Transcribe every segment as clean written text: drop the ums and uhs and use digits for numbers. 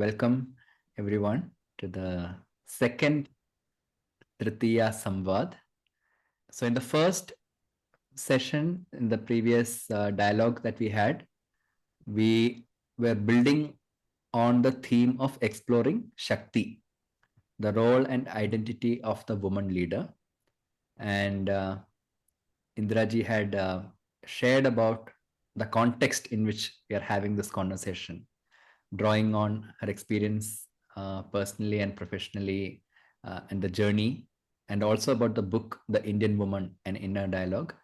welcome everyone to the second Trtiya Samvād. So in the first session, in the previous dialogue that we had, we were building on the theme of exploring Shakti, the role and identity of the woman leader. And Indira J had shared about the context in which we are having this conversation, drawing on her experience personally and professionally and the journey, and also about the book, The Indian Woman, an Inner Dialogue.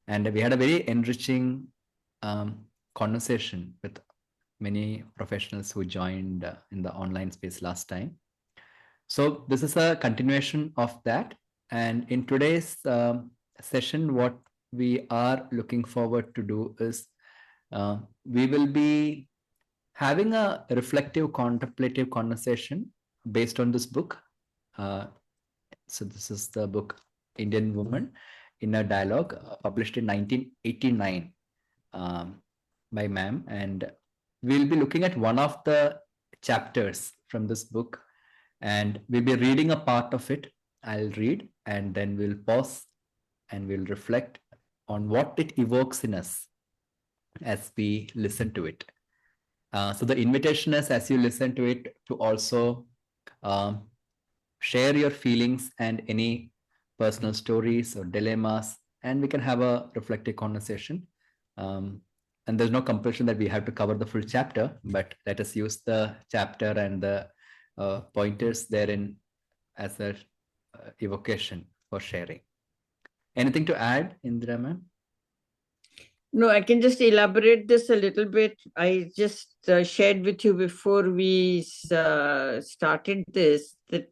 And we had a very enriching conversation with many professionals who joined in the online space last time. So this is a continuation of that. And in today's session, what we are looking forward to do is we will be having a reflective, contemplative conversation based on this book. So this is the book Indian Woman, Inner Dialogue, published in 1989 by ma'am. And we'll be looking at one of the chapters from this book, and we'll be reading a part of it. I'll read, and then we'll pause and we'll reflect on what it evokes in us as we listen to it. So the invitation is, as you listen to it, to also share your feelings and any personal stories or dilemmas, and we can have a reflective conversation. And there's no compulsion that we have to cover the full chapter, but let us use the chapter and the pointers therein as a evocation for sharing. Anything to add, Indira ma'am? No, I can just elaborate this a little bit. I just shared with you before we started this that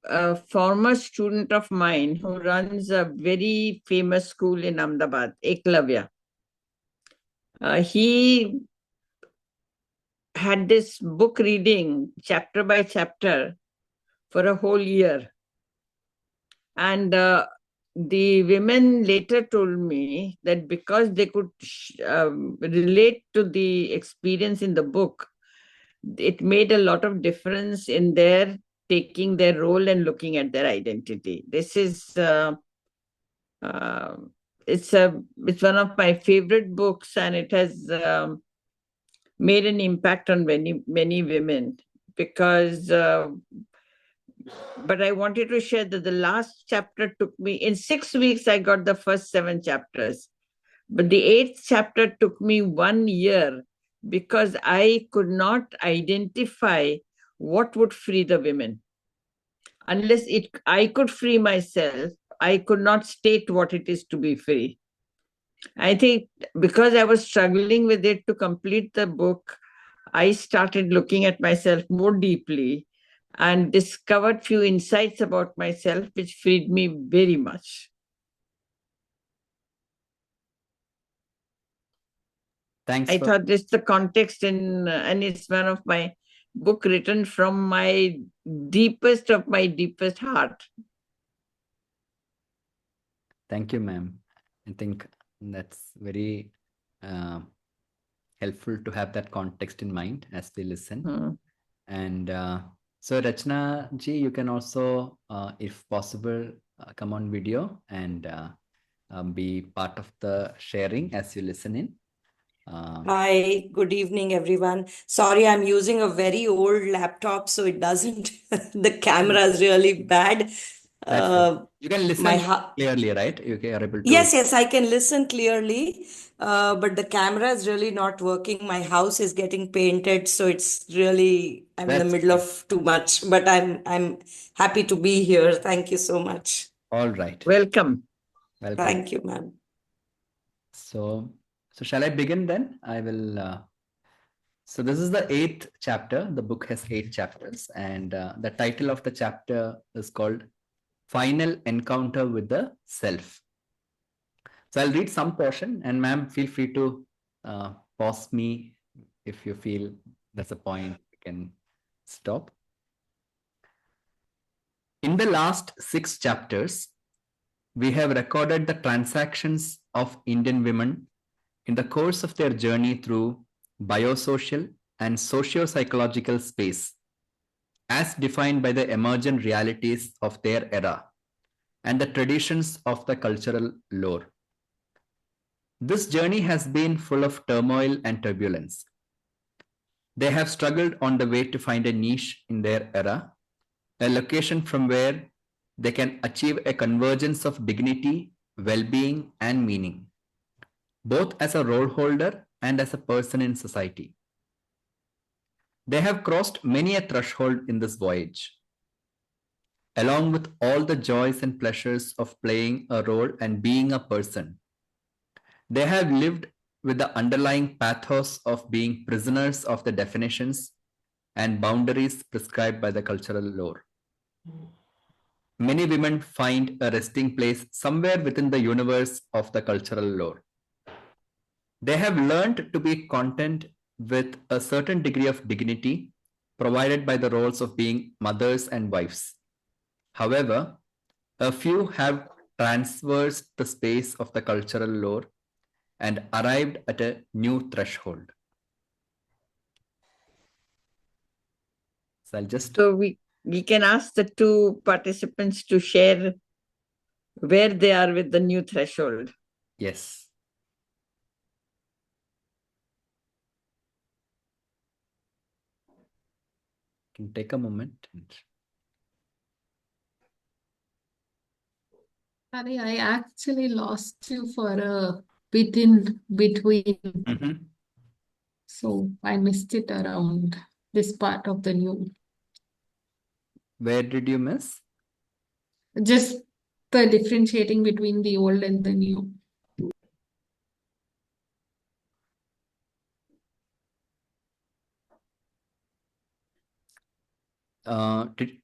a former student of mine who runs a very famous school in Ahmedabad, Eklavya, he had this book reading chapter by chapter for a whole year. And the women later told me that because they could relate to the experience in the book, it made a lot of difference in their taking their role and looking at their identity. This is it's one of my favorite books, and it has made an impact on many women because. But I wanted to share that the last chapter took me, in 6 weeks, I got the first 7 chapters. But the 8th chapter took me 1 year because I could not identify what would free the women. Unless I could free myself, I could not state what it is to be free. I think because I was struggling with it to complete the book, I started looking at myself more deeply and discovered few insights about myself, which freed me very much. Thanks. I thought this is the context and it's one of my book written from my deepest of my deepest heart. Thank you, ma'am. I think that's very helpful to have that context in mind as we listen. And so Rachna ji, you can also, if possible, come on video and be part of the sharing as you listen in. Hi, good evening, everyone. Sorry, I'm using a very old laptop, so it doesn't, the camera is really bad. You can listen clearly, right? You are able to. Yes, I can listen clearly, but the camera is really not working. My house is getting painted, so it's really, I'm in the middle of too much, but I'm happy to be here. Thank you so much. All right. Welcome. Thank you, ma'am. So shall I begin then? I will. So this is the 8th chapter. The book has 8 chapters, and the title of the chapter is called Final Encounter with the Self. So I'll read some portion, and ma'am, feel free to pause me if you feel that's a point you can stop. In the last 6 chapters, we have recorded the transactions of Indian women in the course of their journey through biosocial, and socio-psychological space as defined by the emergent realities of their era and the traditions of the cultural lore. This journey has been full of turmoil and turbulence. They have struggled on the way to find a niche in their era, a location from where they can achieve a convergence of dignity, well-being, and meaning, both as a role holder and as a person in society. They have crossed many a threshold in this voyage, along with all the joys and pleasures of playing a role and being a person. They have lived with the underlying pathos of being prisoners of the definitions and boundaries prescribed by the cultural lore. Many women find a resting place somewhere within the universe of the cultural lore. They have learned to be content with a certain degree of dignity provided by the roles of being mothers and wives. However, a few have traversed the space of the cultural lore and arrived at a new threshold. So I'll just... So we can ask the two participants to share where they are with the new threshold. Yes. Can take a moment. Sorry, I actually lost you for a bit in between. So I missed it around this part of the new. Where did you miss? Just the differentiating between the old and the new.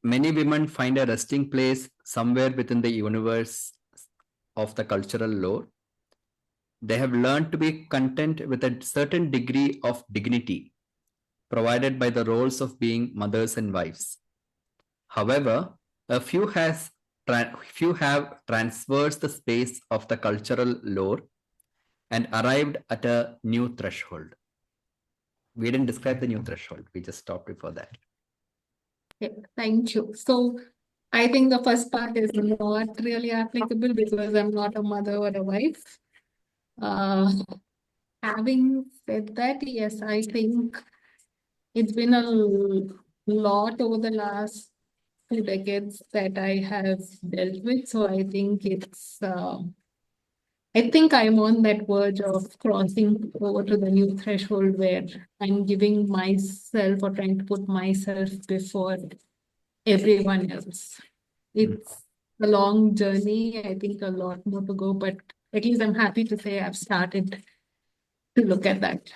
Many women find a resting place somewhere within the universe of the cultural lore. They have learned to be content with a certain degree of dignity provided by the roles of being mothers and wives. However, a few have traversed the space of the cultural lore and arrived at a new threshold. We didn't describe the new threshold. We just stopped before that. Okay, thank you. So I think the first part is not really applicable because I'm not a mother or a wife. Having said that, yes, I think it's been a lot over the last 2 decades that I have dealt with. So I think I think I'm on that verge of crossing over to the new threshold where I'm giving myself or trying to put myself before everyone else. It's a long journey. I think a lot more to go, but at least I'm happy to say I've started to look at that.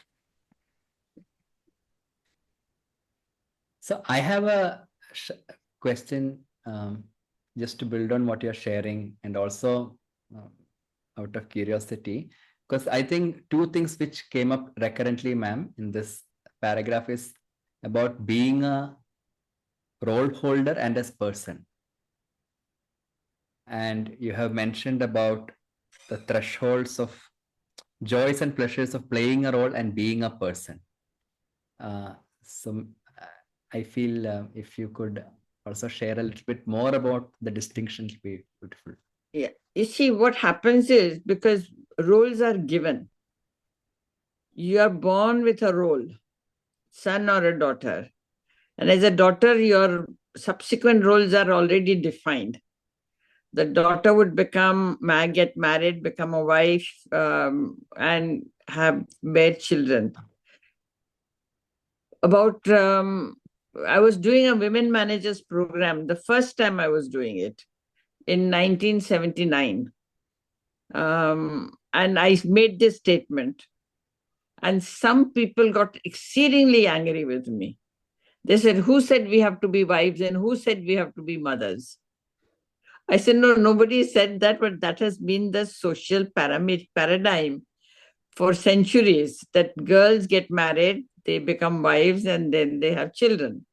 So I have a question just to build on what you're sharing, and also out of curiosity, because I think 2 things which came up recurrently, ma'am, in this paragraph is about being a role holder and as person. And you have mentioned about the thresholds of joys and pleasures of playing a role and being a person. So I feel if you could also share a little bit more about the distinction, it would be beautiful. Yeah. You see, what happens is because roles are given, you are born with a role, son or a daughter. And as a daughter, your subsequent roles are already defined. The daughter would get married, become a wife, and bear children. I was doing a women managers program, the first time I was doing it in 1979. And I made this statement. And some people got exceedingly angry with me. They said, who said we have to be wives and who said we have to be mothers? I said, no, nobody said that, but that has been the social paradigm for centuries, that girls get married, they become wives, and then they have children.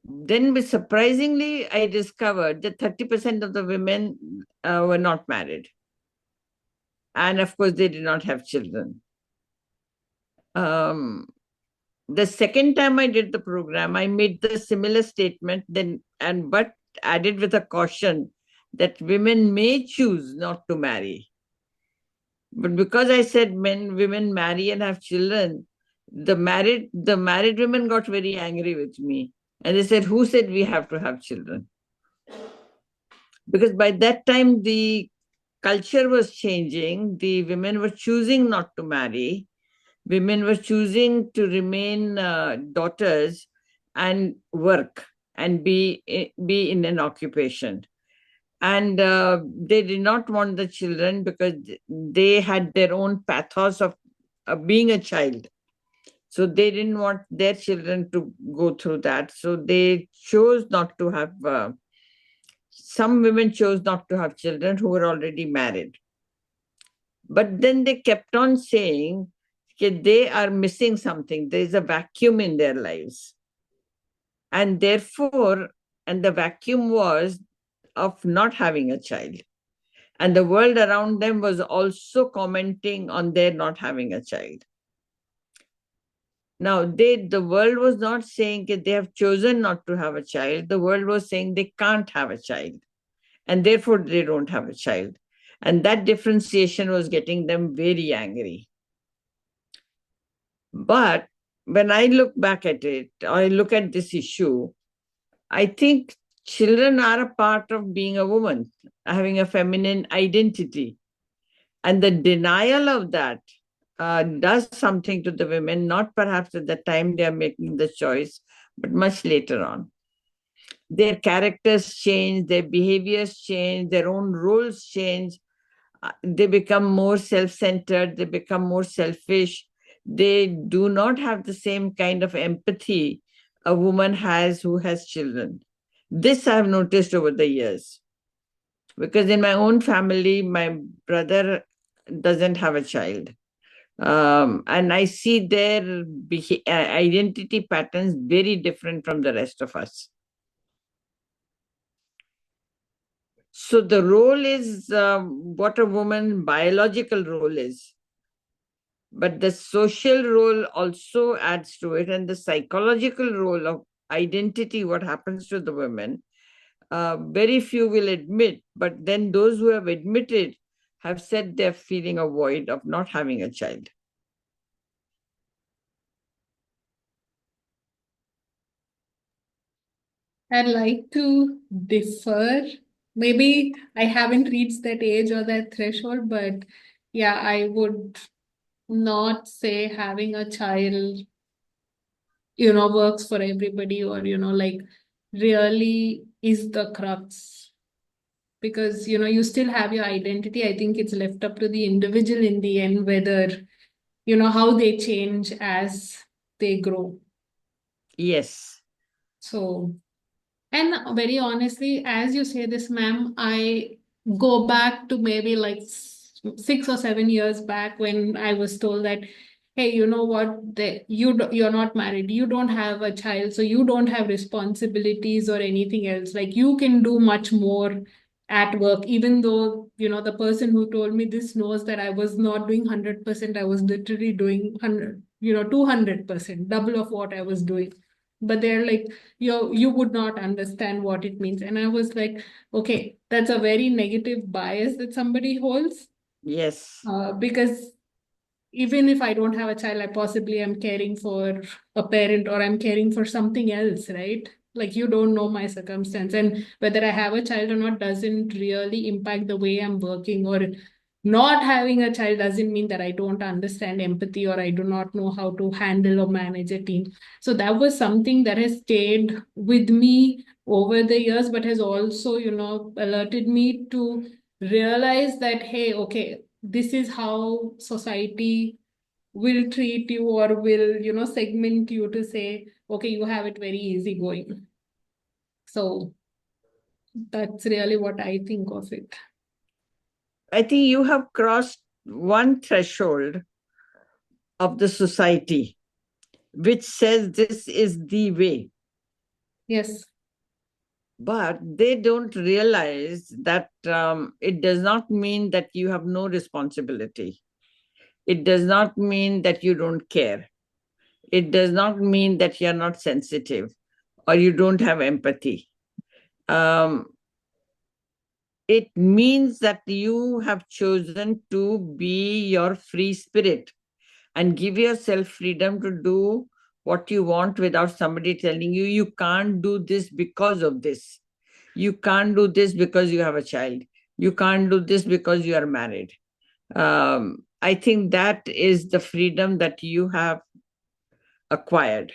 Then, surprisingly, I discovered that 30% of the women were not married. And of course, they did not have children. The second time I did the program, I made the similar statement, but added with a caution that women may choose not to marry. But because I said women marry and have children, the married women got very angry with me. And they said, who said we have to have children? Because by that time, the culture was changing. The women were choosing not to marry. Women were choosing to remain daughters and work and be in an occupation. And they did not want the children because they had their own pathos of being a child. So they didn't want their children to go through that. So they chose not to have, some women chose not to have children who were already married. But then they kept on saying that they are missing something. There is a vacuum in their lives. And therefore, and the vacuum was of not having a child. And the world around them was also commenting on their not having a child. Now, the world was not saying that they have chosen not to have a child. The world was saying they can't have a child. And therefore, they don't have a child. And that differentiation was getting them very angry. But when I look back at it, or I look at this issue, I think children are a part of being a woman, having a feminine identity. And the denial of that does something to the women, not perhaps at the time they are making the choice, but much later on. Their characters change, their behaviors change, their own roles change. They become more self-centered, they become more selfish. They do not have the same kind of empathy a woman has who has children. This I've noticed over the years. Because in my own family, my brother doesn't have a child. And I see their identity patterns very different from the rest of us. So the role is what a woman's biological role is. But the social role also adds to it, and the psychological role of identity, what happens to the women, very few will admit, but then those who have admitted have said they're feeling a void of not having a child. I'd like to differ. Maybe I haven't reached that age or that threshold, but yeah, I would not say having a child, works for everybody or, like really is the crux. Because, you still have your identity. I think it's left up to the individual in the end, whether, how they change as they grow. Yes. So, and very honestly, as you say this, ma'am, I go back to maybe like 6 or 7 years back when I was told that, hey, you know what, you're not married, you don't have a child, so you don't have responsibilities or anything else. Like you can do much more at work, even though, the person who told me this knows that I was not doing 100%, I was literally doing 100, 200%, double of what I was doing. But they're like, you would not understand what it means. And I was like, okay, that's a very negative bias that somebody holds. Yes. Because even if I don't have a child, I possibly am caring for a parent or I'm caring for something else, right? Like you don't know my circumstance, and whether I have a child or not doesn't really impact the way I'm working. Or not having a child doesn't mean that I don't understand empathy or I do not know how to handle or manage a team. So that was something that has stayed with me over the years, but has also, alerted me to realize that, hey, okay, this is how society will treat you or will, segment you to say, okay, you have it very easy going. So that's really what I think of it. I think you have crossed one threshold of the society, which says this is the way. Yes. But they don't realize that it does not mean that you have no responsibility. It does not mean that you don't care. It does not mean that you're not sensitive or you don't have empathy. It means that you have chosen to be your free spirit and give yourself freedom to do what you want without somebody telling you, you can't do this because of this. You can't do this because you have a child. You can't do this because you are married. I think that is the freedom that you have acquired.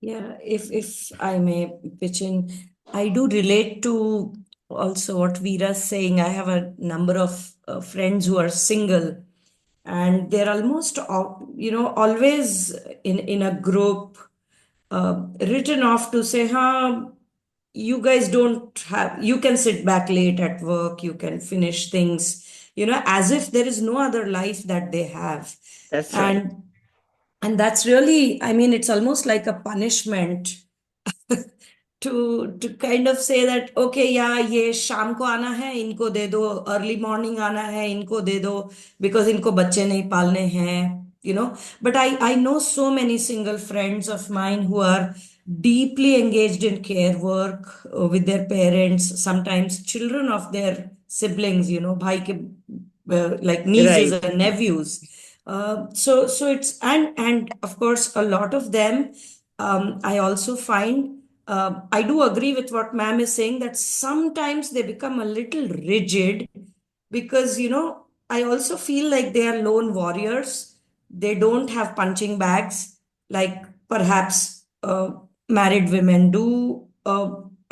Yeah, if I may pitch in, I do relate to also what Veera's saying. I have a number of friends who are single, and they're almost always in a group, written off to say, "Huh, you guys don't have. You can sit back late at work. You can finish things." As if there is no other life that they have. That's right. And that's really, I mean, it's almost like a punishment to kind of say that, okay, yeah, ये शाम को आना है इनको दे दो, early morning आना है इनको दे दो, because इनको बच्चे नहीं पालने हैं. But I know so many single friends of mine who are deeply engaged in care work with their parents, sometimes children of their siblings, भाई के like nieces Right. and nephews. So it's, and of course a lot of them, I also find, I do agree with what ma'am is saying, that sometimes they become a little rigid because I also feel like they are lone warriors. They don't have punching bags like perhaps married women do.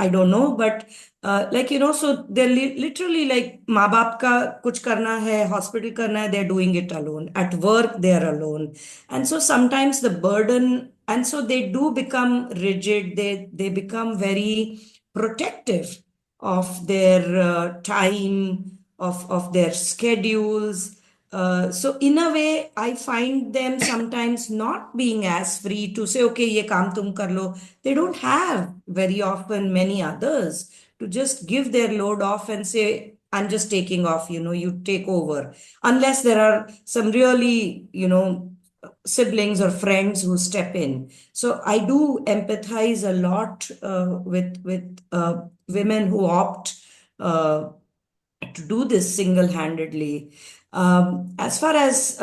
I don't know, but so they're literally like माँ बाप का कुछ करना है, hospital करना है, they're doing it alone. At work, they're alone. And so sometimes the burden, and so they do become rigid. They become very protective of their time, of their schedules. So in a way, I find them sometimes not being as free to say, okay, ye kaam tum kar lo. They don't have very often many others to just give their load off and say, I'm just taking off, you take over. Unless there are some really, siblings or friends who step in. So I do empathize a lot with women who opt to do this single-handedly. As far as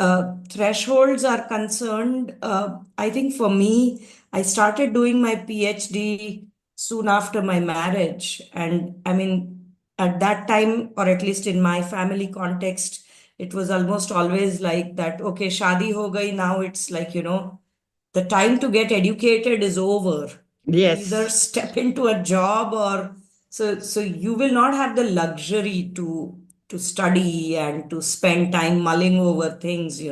thresholds are concerned, I think for me, I started doing my PhD soon after my marriage. And I mean, at that time, or at least in my family context, it was almost always like that, okay, shadi ho gayi, now it's like, the time to get educated is over. You either Yes. step into a job, or so you will not have the luxury to study and to spend time mulling over things.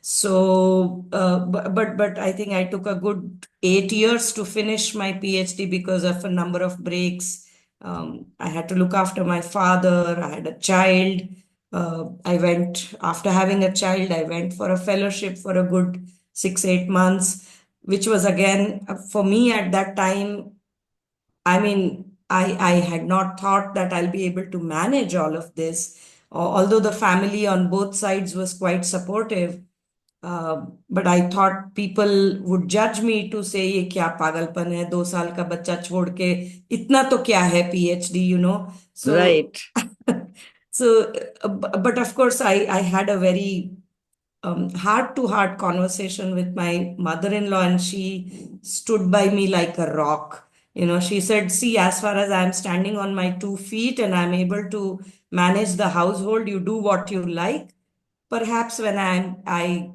So but I think I took a good 8 years to finish my PhD because of a number of breaks. I had to look after my father. I had a child. I went, after having a child, I went for a fellowship for a good 6-8 months, which was again for me at that time. I mean, I had not thought that I'll be able to manage all of this, although the family on both sides was quite supportive. But I thought people would judge me to say, ये क्या पागलपन है, 2 साल का बच्चा छोड़ के इतना तो क्या है PhD. So, Right. so, but of course, I had a very heart-to-heart conversation with my mother-in-law, and she stood by me like a rock. She said, see, as far as I'm standing on my 2 feet and I'm able to manage the household, you do what you like. Perhaps when I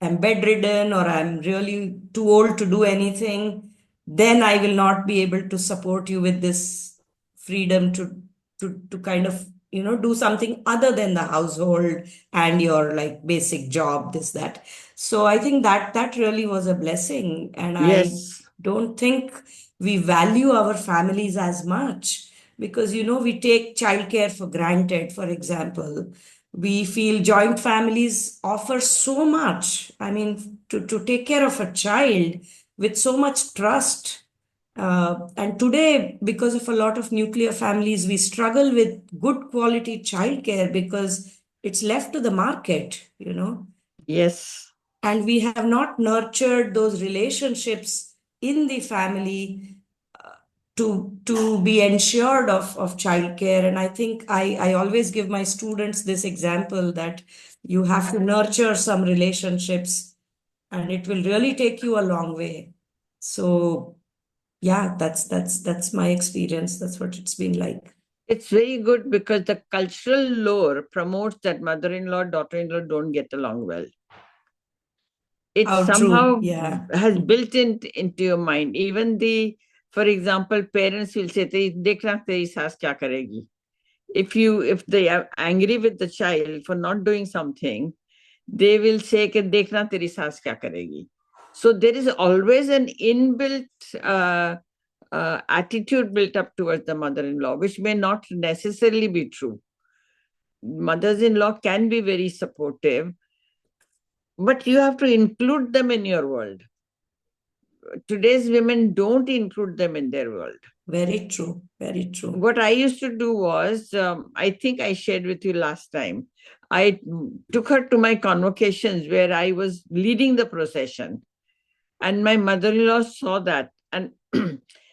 am bedridden or I'm really too old to do anything, then I will not be able to support you with this freedom to kind of do something other than the household and your like basic job, this that. So I think that really was a blessing, and I Yes. don't think we value our families as much because we take childcare for granted. For example, we feel joint families offer so much. I mean, to take care of a child with so much trust, And today, because of a lot of nuclear families, we struggle with good quality childcare because it's left to the market, Yes. And we have not nurtured those relationships in the family to be ensured of childcare. And I think I always give my students this example that you have to nurture some relationships and it will really take you a long way. So yeah, that's my experience. That's what it's been like. It's very good because the cultural lore promotes that mother-in-law, daughter-in-law don't get along well. It How somehow true. Yeah. has built into your mind. Even for example, parents will say, "Dekhna teri saas kya karegi." If they are angry with the child for not doing something, they will say, "Dekhna teri saas kya karegi." So there is always an inbuilt attitude built up towards the mother-in-law, which may not necessarily be true. Mothers-in-law can be very supportive, but you have to include them in your world. Today's women don't include them in their world. Very true. Very true. What I used to do was, I think I shared with you last time, I took her to my convocations where I was leading the procession. And my mother-in-law saw that. And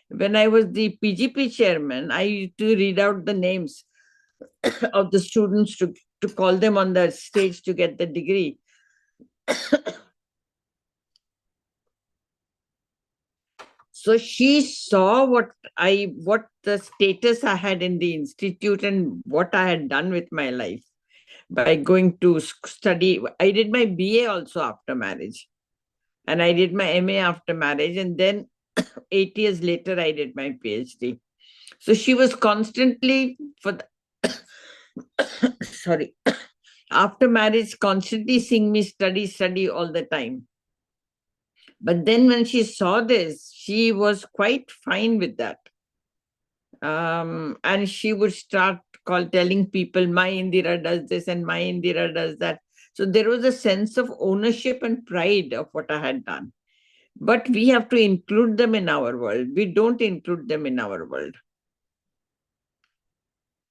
when I was the PGP chairman, I used to read out the names of the students to call them on the stage to get the degree. So she saw what the status I had in the institute and what I had done with my life by going to study. I did my BA also after marriage, and I did my MA after marriage, and then 8 years later I did my PhD. So she was constantly sorry, after marriage, constantly seeing me study all the time. But then when she saw this, she was quite fine with that. And she would start telling people, my Indira does this and my Indira does that. So there was a sense of ownership and pride of what I had done. But we have to include them in our world. We don't include them in our world.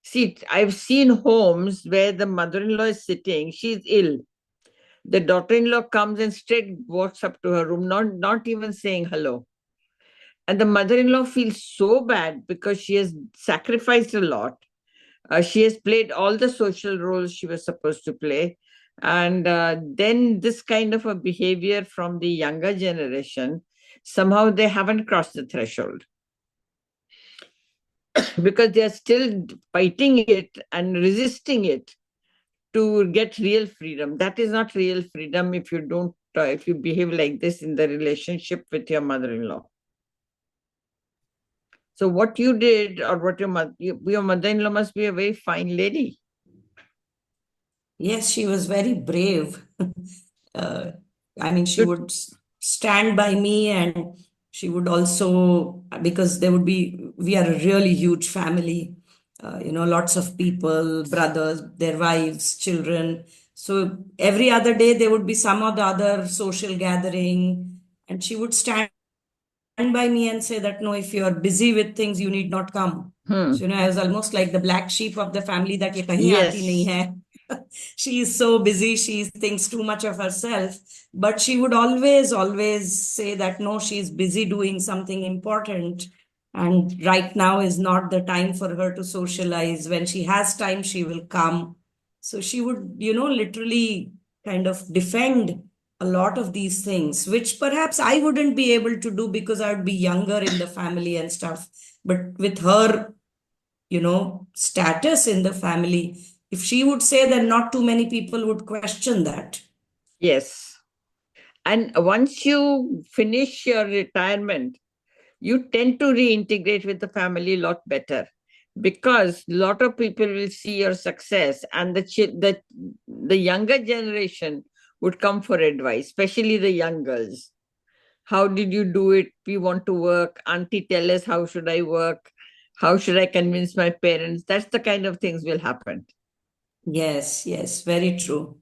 See, I've seen homes where the mother-in-law is sitting, she's ill. The daughter-in-law comes and straight walks up to her room, not even saying hello. And the mother-in-law feels so bad because she has sacrificed a lot. She has played all the social roles she was supposed to play. And then this kind of a behavior from the younger generation, somehow they haven't crossed the threshold. Because they are still fighting it and resisting it to get real freedom. That is not real freedom if you behave like this in the relationship with your mother-in-law. So what you did, or what your mother-in-law must be a very fine lady. Yes, she was very brave. I mean, she would stand by me, and she would also, because we are a really huge family, lots of people, brothers, their wives, children. So every other day there would be some or the other social gathering, and she would stand by me and say that, no, if you're busy with things, you need not come. So, I was almost like the black sheep of the family, that ye kahin aati nahi hai. She is so busy, she thinks too much of herself. But she would always say that, no, she's busy doing something important. And right now is not the time for her to socialize. When she has time, she will come. So she would, literally kind of defend a lot of these things, which perhaps I wouldn't be able to do because I would be younger in the family and stuff. But with her, status in the family, if she would say, then not too many people would question that. Yes. And once you finish your retirement, you tend to reintegrate with the family a lot better, because a lot of people will see your success, and the younger generation would come for advice, especially the young girls. How did you do it? We want to work. Auntie, tell us, how should I work? How should I convince my parents? That's the kind of things will happen. Yes, very true.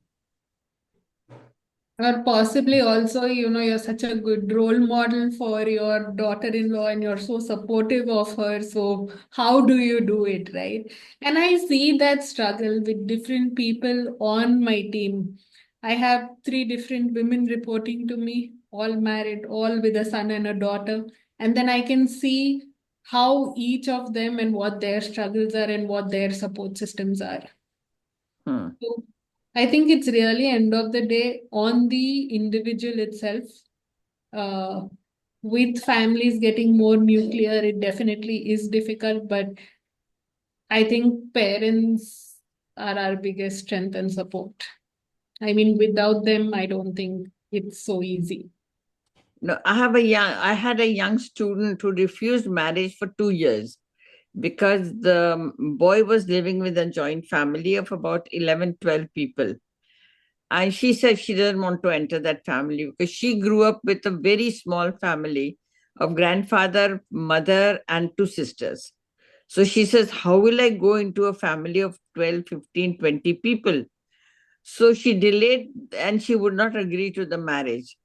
Or possibly also, you're such a good role model for your daughter-in-law and you're so supportive of her. So how do you do it, right? And I see that struggle with different people on my team. I have 3 different women reporting to me, all married, all with a son and a daughter. And then I can see how each of them and what their struggles are and what their support systems are. So I think it's really end of the day on the individual itself. Uh, with families getting more nuclear, it definitely is difficult, but I think parents are our biggest strength and support. I mean, without them, I don't think it's so easy. No, I had a young student who refused marriage for 2 years because the boy was living with a joint family of about 11, 12 people. And she said she doesn't want to enter that family because she grew up with a very small family of grandfather, mother, and 2 sisters. So she says, how will I go into a family of 12, 15, 20 people? So she delayed and she would not agree to the marriage.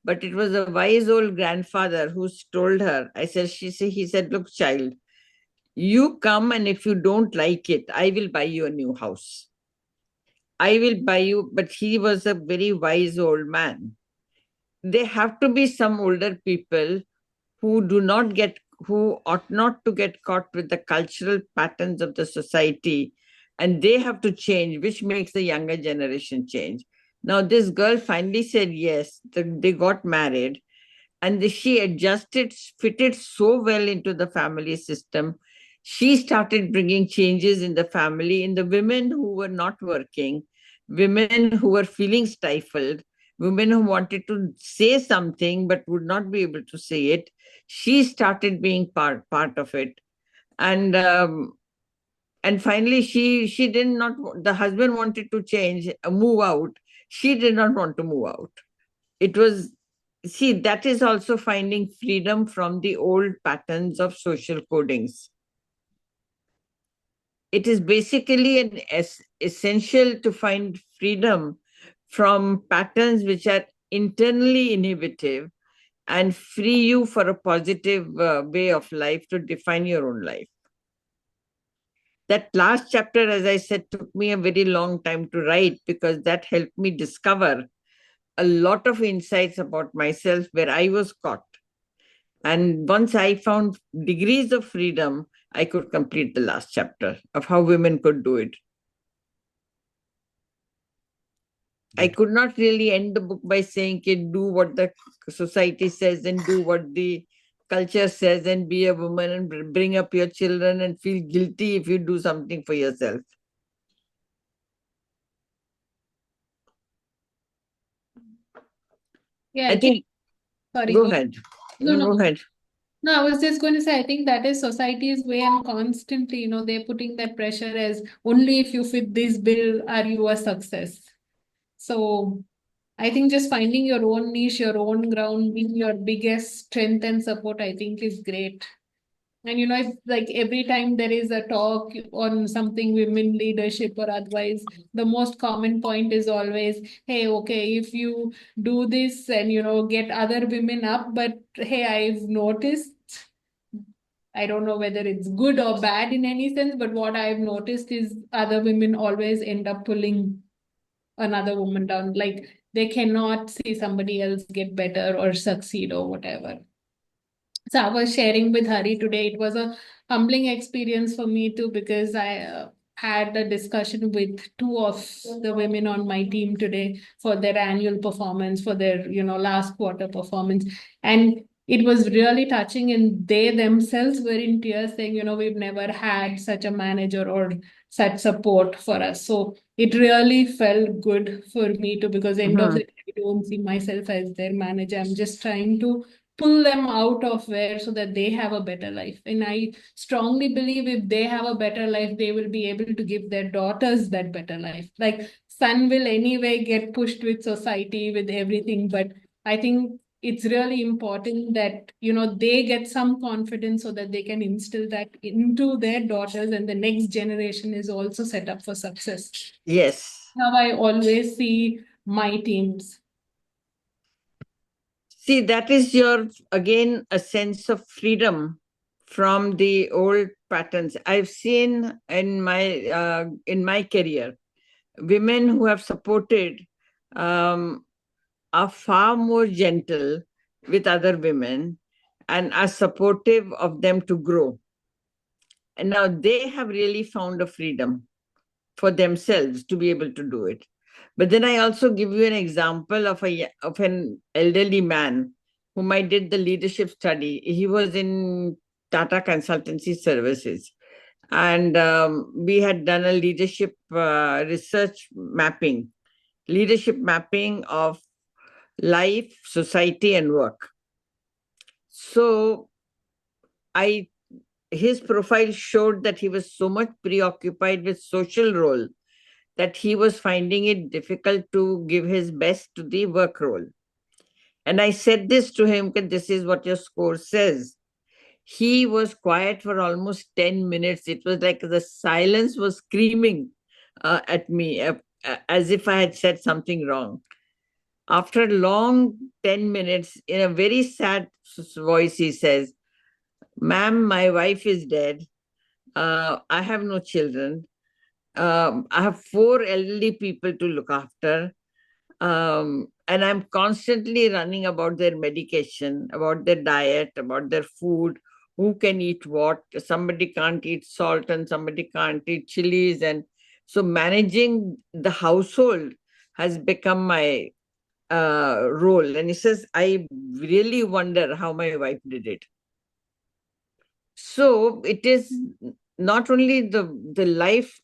But it was a wise old grandfather who told her, he said, look, child, you come, and if you don't like it, I will buy you a new house. I will buy you. But he was a very wise old man. There have to be some older people who who ought not to get caught with the cultural patterns of the society, and they have to change, which makes the younger generation change. Now, this girl finally said yes. They got married, and she adjusted, fitted so well into the family system. She started bringing changes in the family, in the women who were not working, women who were feeling stifled, women who wanted to say something but would not be able to say it. She started being part of it. And um, and finally she did not, the husband wanted to change, move out. She did not want to move out. It was, see, that is also finding freedom from the old patterns of social codings. It is basically essential to find freedom from patterns which are internally inhibitive and free you for a positive way of life to define your own life. That last chapter, as I said, took me a very long time to write because that helped me discover a lot of insights about myself where I was caught. And once I found degrees of freedom, I could complete the last chapter of how women could do it. I could not really end the book by saying, kid, do what the society says and do what the culture says and be a woman and bring up your children and feel guilty if you do something for yourself. Yeah, I think, sorry, go ahead. No. Go ahead. No, I was just going to say, I think that is society's way, and constantly, they're putting that pressure as only if you fit this bill are you a success. So I think just finding your own niche, your own ground, being your biggest strength and support, I think is great. And it's like every time there is a talk on something women leadership or otherwise, the most common point is always, hey, okay, if you do this and get other women up, but hey, I've noticed, I don't know whether it's good or bad in any sense, but what I've noticed is other women always end up pulling another woman down. Like they cannot see somebody else get better or succeed or whatever. So I was sharing with Hari today. It was a humbling experience for me too because I had a discussion with 2 of the women on my team today for their annual performance, for their last quarter performance, and it was really touching. And they themselves were in tears, saying, we've never had such a manager or such support for us. So it really felt good for me too because end of the day, I don't see myself as their manager. I'm just trying to pull them out of where so that they have a better life. And I strongly believe if they have a better life, they will be able to give their daughters that better life. Like son will anyway get pushed with society, with everything. But I think it's really important that, they get some confidence so that they can instill that into their daughters and the next generation is also set up for success. Yes. How I always see my teams. See, that is your, again, a sense of freedom from the old patterns. I've seen in my career, women who have supported um, are far more gentle with other women and are supportive of them to grow. And now they have really found a freedom for themselves to be able to do it. But then I also give you an example of an elderly man whom I did the leadership study. He was in Tata Consultancy Services, and we had done a leadership leadership mapping of life, society, and work. So I his profile showed that he was so much preoccupied with social role that he was finding it difficult to give his best to the work role. And I said this to him, that this is what your score says. He was quiet for almost 10 minutes. It was like the silence was screaming at me, as if I had said something wrong. After a long 10 minutes, in a very sad voice, he says, "Ma'am, my wife is dead. I have no children. I have 4 elderly people to look after. And I'm constantly running about their medication, about their diet, about their food, who can eat what. Somebody can't eat salt and somebody can't eat chilies. And so managing the household has become my role." And he says, "I really wonder how my wife did it." So it is not only the life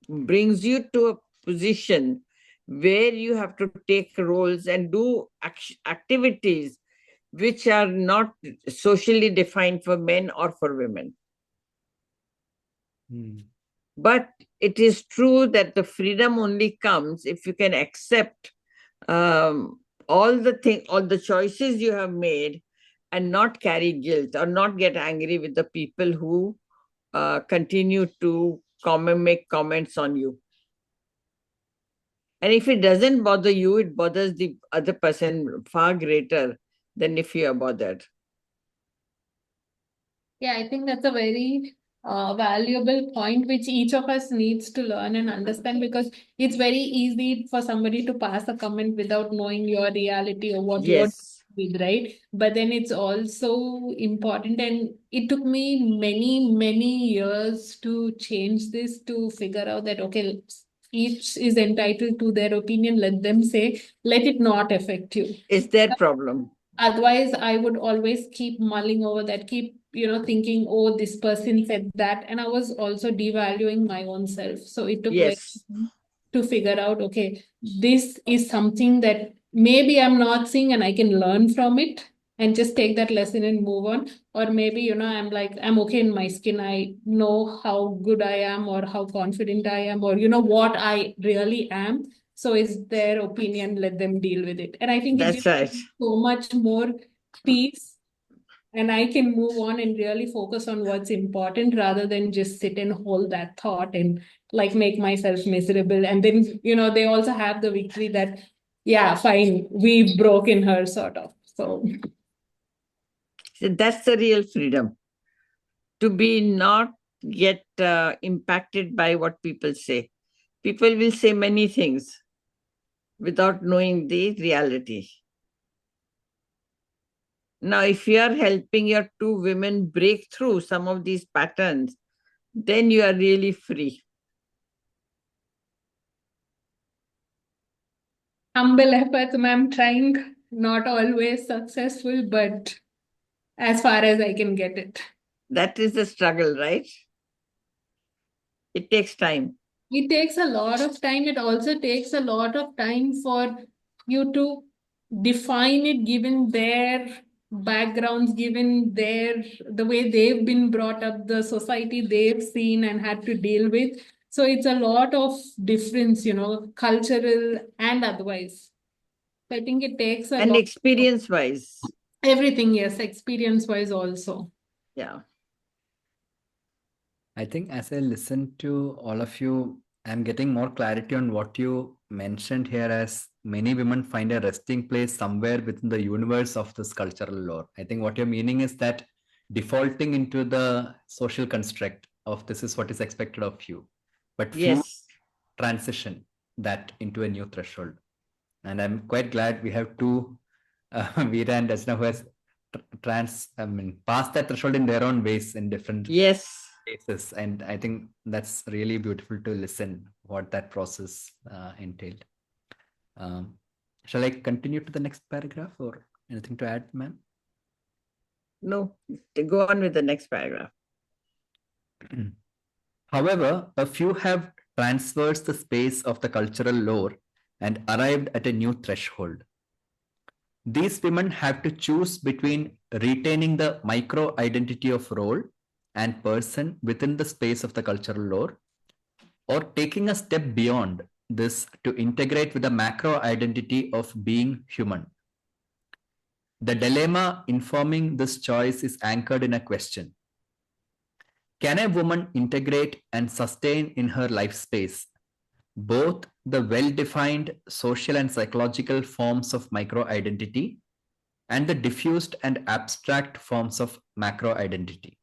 brings you to a position where you have to take roles and do activities which are not socially defined for men or for women. But it is true that the freedom only comes if you can accept all the choices you have made and not carry guilt or not get angry with the people who continue to make comments on you. And if it doesn't bother you, it bothers the other person far greater than if you are bothered. Yeah, I think that's a very valuable point which each of us needs to learn and understand, because it's very easy for somebody to pass a comment without knowing your reality or what you're Yes. with, right? But then it's also important, and it took me many years to change this, to figure out that, okay, each is entitled to their opinion, let them say, let it not affect you. It's their problem. Otherwise, I would always keep mulling over that, keep, thinking, oh, this person said that. And I was also devaluing my own self. So it took very Yes. long to figure out, okay, this is something that maybe I'm not seeing and I can learn from it and just take that lesson and move on. Or maybe, I'm like, I'm okay in my skin. I know how good I am or how confident I am, or, what I really am. So it's their opinion, let them deal with it. And I think it That's gives right. so much more peace, and I can move on and really focus on what's important rather than just sit and hold that thought and like make myself miserable. And then, they also have the victory that, yeah, fine, we've broken her, sort of. So So that's the real freedom, to be not get impacted by what people say. People will say many things without knowing the reality. Now, if you are helping your 2 women break through some of these patterns, then you are really free. humble efforts, I'm trying, not always successful, but as far as I can get it. That is the struggle, right? It takes time. It takes a lot of time. It also takes a lot of time for you to define it, given their backgrounds, given the way they've been brought up, the society they've seen and had to deal with. So it's a lot of difference, cultural and otherwise. I think it takes a And lot. experience wise. Everything, yes, experience wise also. Yeah. I think as I listen to all of you, I'm getting more clarity on what you mentioned here as many women find a resting place somewhere within the universe of this cultural lore. I think what you're meaning is that defaulting into the social construct of this is what is expected of you, but few Yes. transition that into a new threshold. And I'm quite glad we have two, Veera and Rachna, who has passed that threshold in their own ways in different Yes. cases. And I think that's really beautiful to listen what that process entailed. Shall I continue to the next paragraph or anything to add, ma'am? No, go on with the next paragraph. However, a few have traversed the space of the cultural lore and arrived at a new threshold. These women have to choose between retaining the micro identity of role and person within the space of the cultural lore, or taking a step beyond this to integrate with the macro identity of being human. The dilemma informing this choice is anchored in a question. Can a woman integrate and sustain in her life space both the well-defined social and psychological forms of micro-identity and the diffused and abstract forms of macro-identity?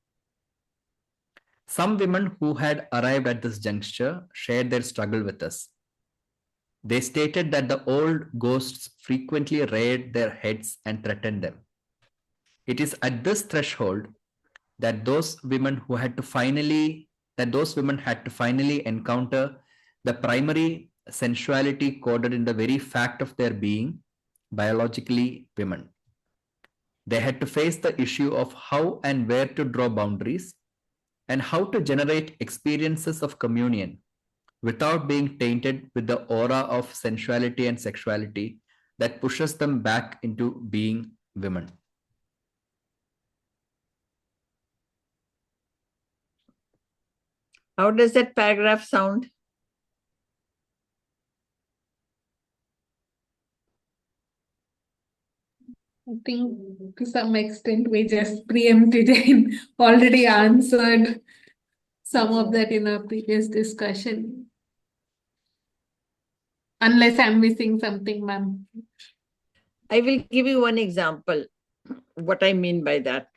Some women who had arrived at this juncture shared their struggle with us. They stated that the old ghosts frequently reared their heads and threatened them. It is at this threshold that those women had to finally encounter the primary sensuality coded in the very fact of their being biologically women. They had to face the issue of how and where to draw boundaries and how to generate experiences of communion without being tainted with the aura of sensuality and sexuality that pushes them back into being women. How does that paragraph sound? I think to some extent we just preempted and already answered some of that in our previous discussion. Unless I'm missing something, ma'am. I will give you one example, what I mean by that.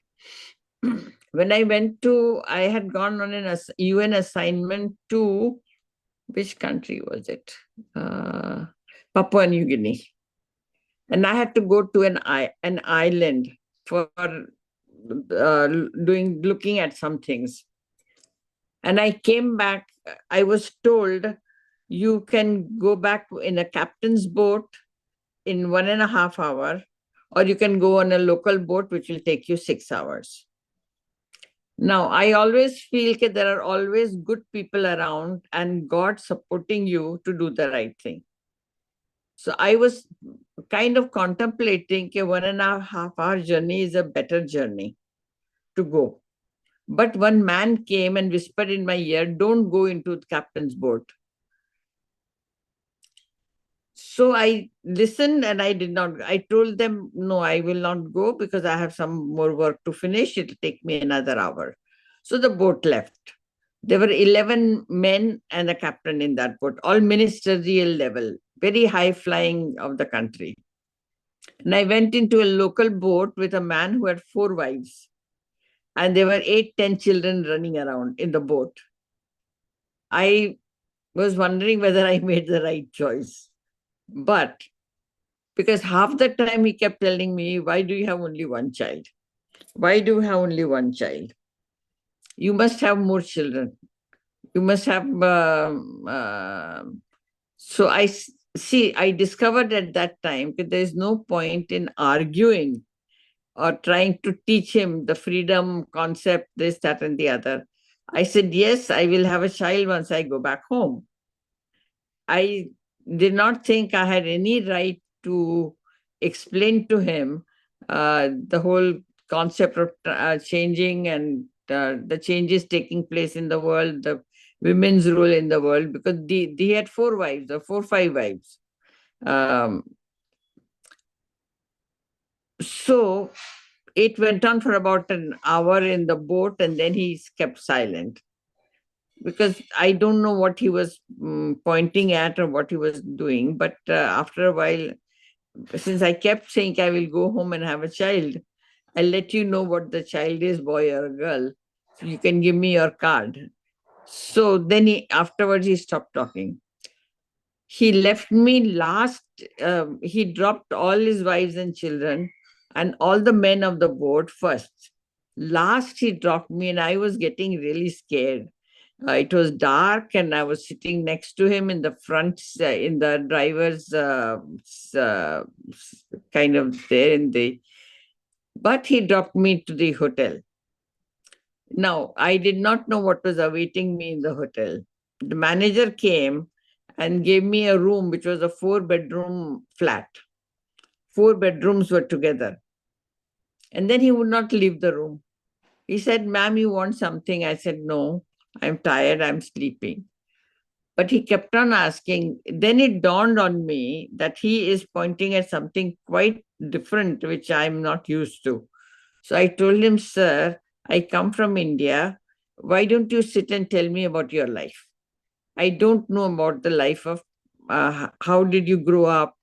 When I had gone on an UN assignment to, which country was it? Papua New Guinea. And I had to go to an island for looking at some things. And I came back, I was told you can go back in a captain's boat in 1.5 hours, or you can go on a local boat, which will take you 6 hours. Now, I always feel that there are always good people around and God supporting you to do the right thing. So I was kind of contemplating that 1.5 hour journey is a better journey to go. But one man came and whispered in my ear, don't go into the captain's boat. So I listened and I did not. I told them, no, I will not go because I have some more work to finish. It will take me another hour. So the boat left. There were 11 men and a captain in that boat, all ministerial level, very high flying of the country. And I went into a local boat with a man who had 4 wives. And there were 8-10 children running around in the boat. I was wondering whether I made the right choice. But because half the time he kept telling me, why do you have only one child? Why do you have only one child? You must have more children. You must have... So I discovered at that time that there is no point in arguing or trying to teach him the freedom concept, this, that, and the other. I said, yes, I will have a child once I go back home. I did not think I had any right to explain to him the whole concept of changing and the changes taking place in the world, the women's role in the world, because they had 4 wives or 4 or 5 wives. So it went on for about an hour in the boat and then he kept silent. because I don't know what he was pointing at or what he was doing. But after a while, since I kept saying I will go home and have a child, I'll let you know what the child is, boy or a girl. So you can give me your card. So then afterwards he stopped talking. He left me last, he dropped all his wives and children and all the men of the board first. Last he dropped me and I was getting really scared. It was dark and I was sitting next to him in the front, in the driver's kind of there in the, but he dropped me to the hotel. Now, I did not know what was awaiting me in the hotel. The manager came and gave me a room, which was a 4-bedroom flat. 4 bedrooms were together. And then he would not leave the room. He said, "Ma'am, you want something?" I said, "No, I'm tired, I'm sleeping." But he kept on asking. Then it dawned on me that he is pointing at something quite different, which I'm not used to. So I told him, "Sir, I come from India. Why don't you sit and tell me about your life? I don't know about the life of how did you grow up?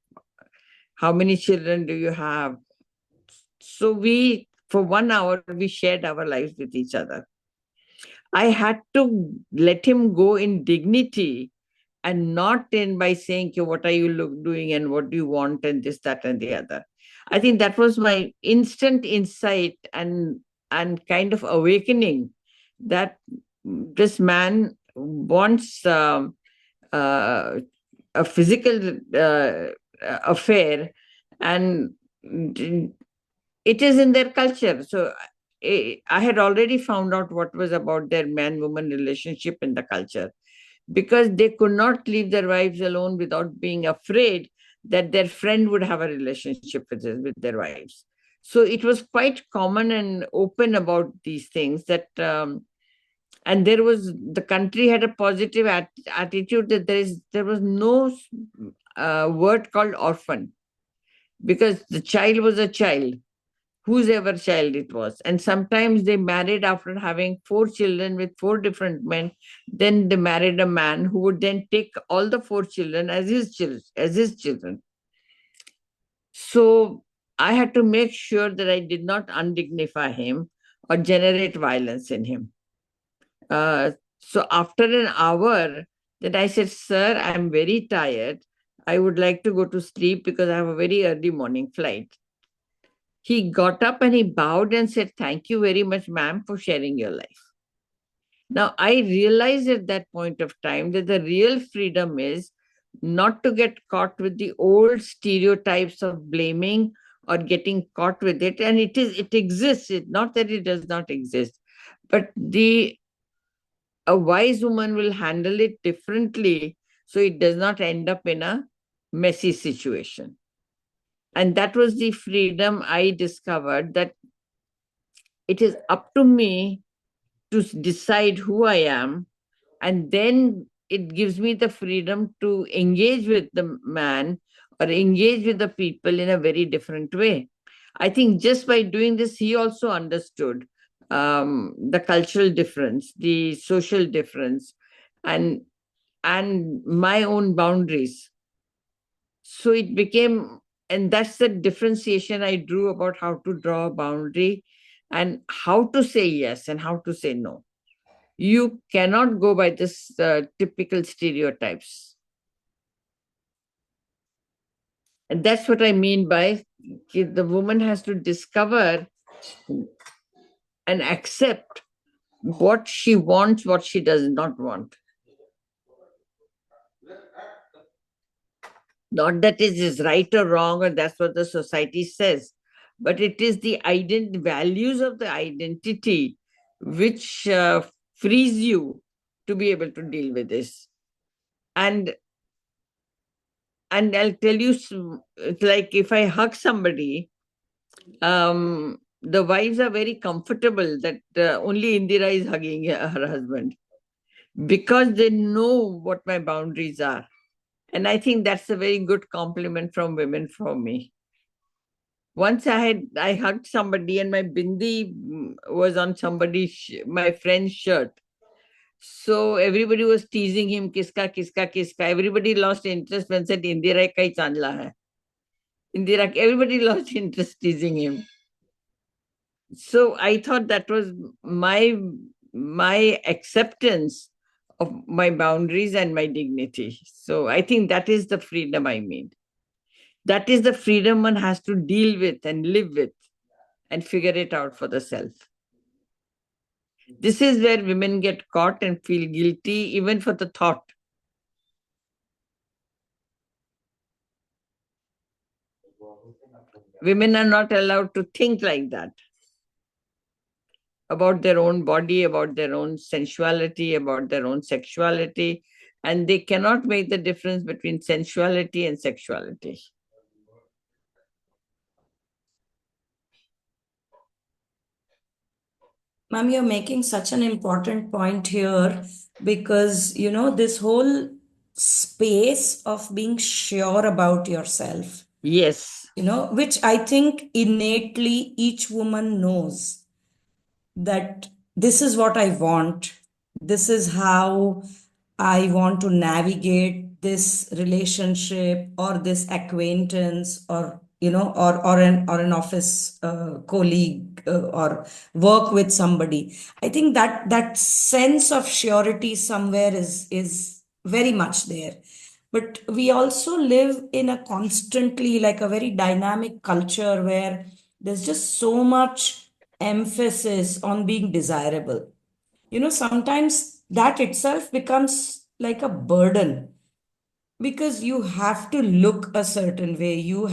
How many children do you have?" So for 1 hour, we shared our lives with each other. I had to let him go in dignity and not in by saying, "What are you doing and what do you want and this, that, and the other." I think that was my instant insight and kind of awakening that this man wants a physical affair, and it is in their culture. So I had already found out what was about their man-woman relationship in the culture, because they could not leave their wives alone without being afraid that their friend would have a relationship with their wives. So it was quite common and open about these things that, and the country had a positive attitude that there was no word called orphan, because the child was a child, whosever child it was. And sometimes they married after having 4 children with 4 different men. Then they married a man who would then take all the 4 children as his children. So I had to make sure that I did not undignify him or generate violence in him. So after an hour, that I said, "Sir, I'm very tired. I would like to go to sleep because I have a very early morning flight." He got up and he bowed and said, "Thank you very much, ma'am, for sharing your life." Now, I realized at that point of time that the real freedom is not to get caught with the old stereotypes of blaming or getting caught with it. And it exists. It's not that it does not exist, but a wise woman will handle it differently so it does not end up in a messy situation. And that was the freedom I discovered, that it is up to me to decide who I am. And then it gives me the freedom to engage with the man or engage with the people in a very different way. I think just by doing this, he also understood the cultural difference, the social difference, and my own boundaries. So it became, and that's the differentiation I drew about how to draw a boundary and how to say yes and how to say no. You cannot go by this typical stereotypes. And that's what I mean by the woman has to discover and accept what she wants, what she does not want. Not that it is right or wrong, or that's what the society says, but it is the values of the identity which frees you to be able to deal with this. And I'll tell you, like if I hug somebody, the wives are very comfortable that only Indira is hugging her husband, because they know what my boundaries are. And I think that's a very good compliment from women for me. Once I hugged somebody and my bindi was on my friend's shirt. So everybody was teasing him, kiska, kiska, kiska. Everybody lost interest when said Indira kai chandla hai. Indira, everybody lost interest teasing him. So I thought that was my acceptance of my boundaries and my dignity. So I think that is the freedom I mean. That is the freedom one has to deal with and live with and figure it out for the self. This is where women get caught and feel guilty even for the thought. Women are not allowed to think like that about their own body, about their own sensuality, about their own sexuality, and they cannot make the difference between sensuality and sexuality. Ma'am, you're making such an important point here because, this whole space of being sure about yourself, Yes. which I think innately each woman knows that this is what I want. This is how I want to navigate this relationship or this acquaintance or or an office colleague or work with somebody. I think that sense of surety somewhere is very much there. But we also live in a constantly like a very dynamic culture where there's just so much emphasis on being desirable. Sometimes that itself becomes like a burden because you have to look a certain way. You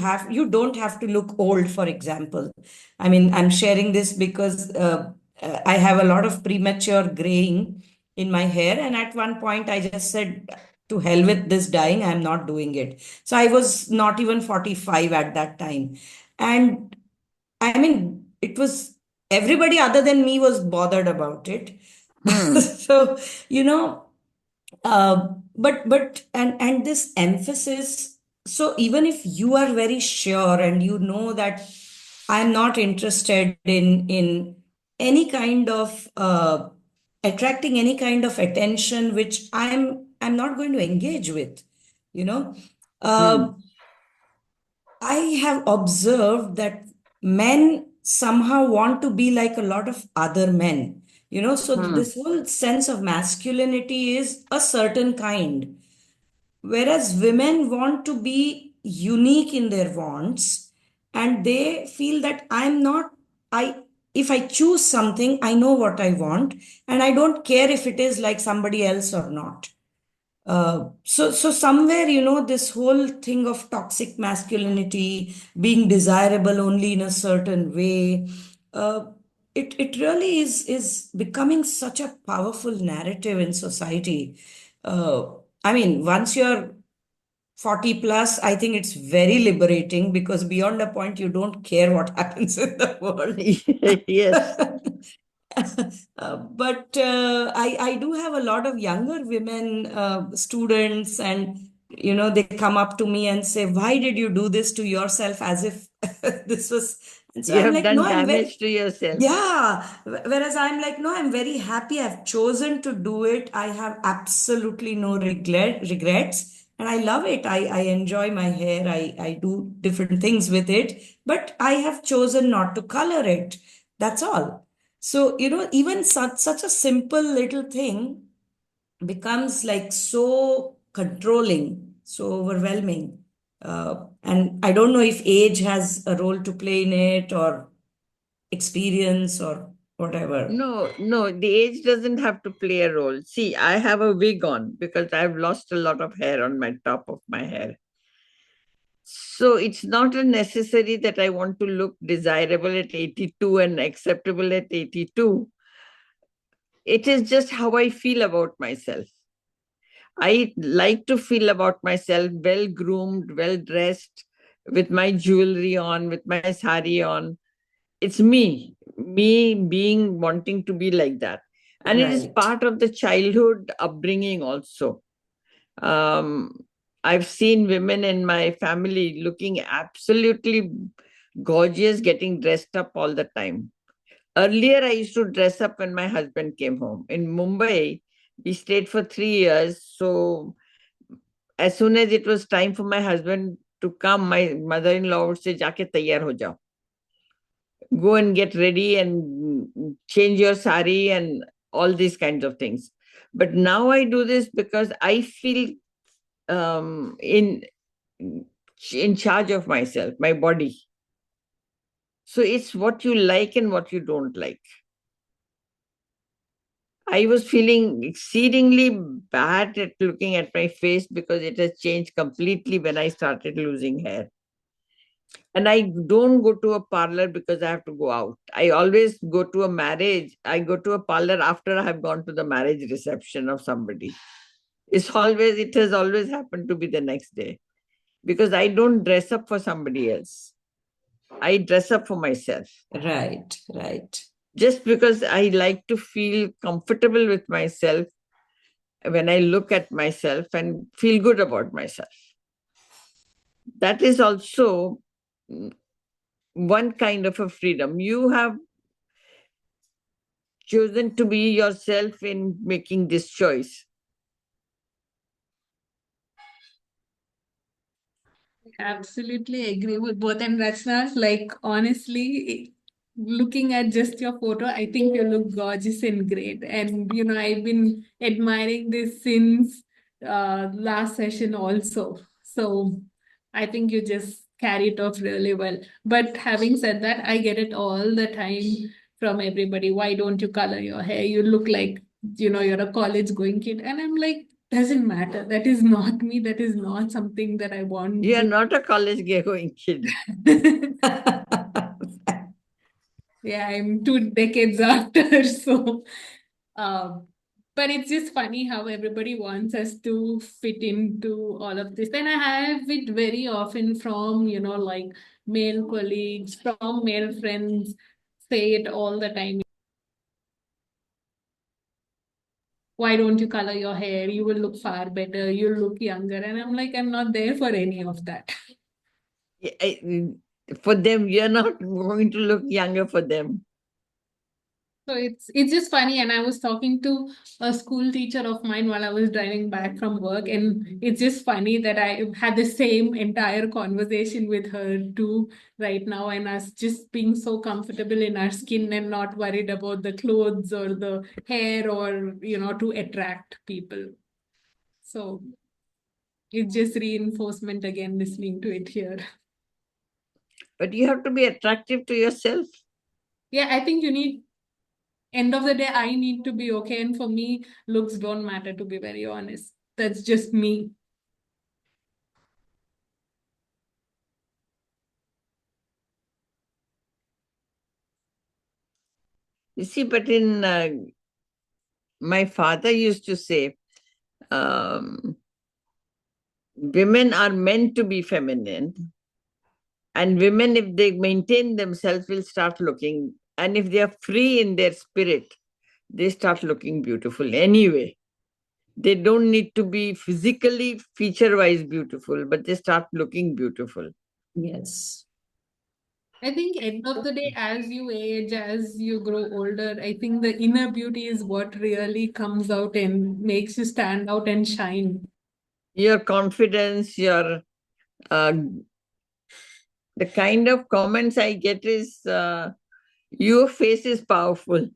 don't have to look old, for example. I mean, I'm sharing this because I have a lot of premature graying in my hair, and at one point I just said, to hell with this dyeing, I'm not doing it. So I was not even 45 at that time. And I mean, it was everybody other than me was bothered about it. So, you know, but this emphasis. So even if you are very sure and you know that I'm not interested in any kind of attracting any kind of attention which I'm not going to engage with, you know. Uh, I have observed that men somehow want to be like a lot of other men, so this whole sense of masculinity is a certain kind, whereas women want to be unique in their wants, and they feel that if I choose something, I know what I want, and I don't care if it is like somebody else or not. So somewhere, this whole thing of toxic masculinity being desirable only in a certain way, uh, it really is becoming such a powerful narrative in society. I mean, once you're 40 plus, I think it's very liberating because beyond a point, you don't care what happens in the world. Yes. But I do have a lot of younger women students, and they come up to me and say, "Why did you do this to yourself?" As if this was. And so You I'm have like, "No, done I'm very." damage to yourself. Yeah. Whereas I'm like, "No, I'm very happy. I've chosen to do it. I have absolutely no regrets. And I love it. I enjoy my hair. I do different things with it. But I have chosen not to color it. That's all." So, even such a simple little thing becomes like so controlling, so overwhelming. And I don't know if age has a role to play in it or experience or whatever. No, the age doesn't have to play a role. See, I have a wig on because I've lost a lot of hair on my top of my hair. So it's not a necessary that I want to look desirable at 82 and acceptable at 82. It is just how I feel about myself. I like to feel about myself well groomed, well dressed, with my jewelry on, with my sari on. It's me being wanting to be like that. And it is Right. part of the childhood upbringing also. Um, I've seen women in my family looking absolutely gorgeous, getting dressed up all the time. Earlier, I used to dress up when my husband came home. In Mumbai, We stayed for 3 years. So as soon as it was time for my husband to come, my mother-in-law would say, "Jaake taiyar ho jao. Go and get ready and change your sari," and all these kinds of things. But now I do this because I feel in charge of myself, my body. So it's what you like and what you don't like. I was feeling exceedingly bad at looking at my face because it has changed completely when I started losing hair. And I don't go to a parlor because I have to go out. I always go to a marriage. I go to a parlor after I have gone to the marriage reception of somebody. It has always happened to be the next day because I don't dress up for somebody else. I dress up for myself. Right, right. Just because I like to feel comfortable with myself when I look at myself and feel good about myself. That is also one kind of a freedom. You have chosen to be yourself in making this choice. Absolutely agree with both. And Rachna, like honestly, looking at just your photo, I think you look gorgeous and great. And you know, I've been admiring this since last session also. So I think you just carry it off really well. But having said that, I get it all the time from everybody. Why don't you color your hair? You look like, you know, you're a college going kid. And I'm like, doesn't matter. That is not me. That is not something that I want You are to. not a college going kid. Yeah, I'm 2 decades after. So, um, but it's just funny how everybody wants us to fit into all of this. And I have it very often from, you know, like male colleagues, from male friends, say it all the time. Why don't you color your hair? You will look far better. You look younger. And I'm like, I'm not there for any of that. For them, you're not going to look younger for them. So it's just funny, and I was talking to a school teacher of mine while I was driving back from work, and it's just funny that I had the same entire conversation with her too right now, and us just being so comfortable in our skin and not worried about the clothes or the hair or you know to attract people. So it's just reinforcement again listening to it here. But you have to be attractive to yourself. Yeah, I think you need end of the day, I need to be okay. And for me, looks don't matter, to be very honest. That's just me. You see, but in my father used to say, women are meant to be feminine. And women, if they maintain themselves, will start looking. And if they are free in their spirit, they start looking beautiful anyway. They don't need to be physically, feature-wise beautiful, but they start looking beautiful. Yes. I think end of the day, as you age, as you grow older, I think the inner beauty is what really comes out and makes you stand out and shine. Your confidence, your the kind of comments I get is, your face is powerful.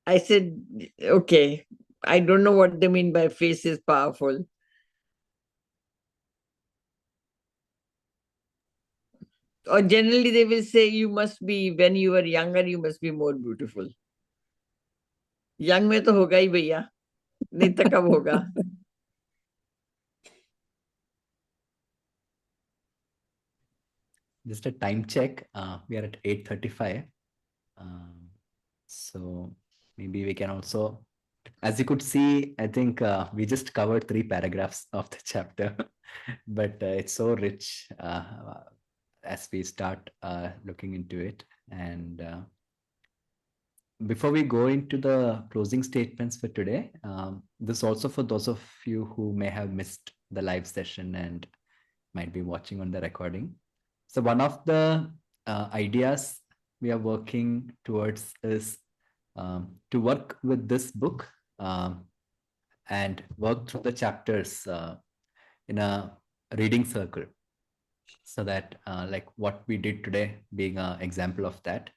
I said, okay, I don't know what they mean by face is powerful. Or generally they will say you must be, when you were younger, you must be more beautiful. Young में तो होगा ही भैया, नहीं तो कब होगा? Just a time check. We are at 8:35. So maybe we can also, as you could see, I think we just covered 3 paragraphs of the chapter, but it's so rich as we start looking into it. And before we go into the closing statements for today, this also for those of you who may have missed the live session and might be watching on the recording. So one of the ideas we are working towards is to work with this book um, and work through the chapters in a reading circle, so that like what we did today being an example of that.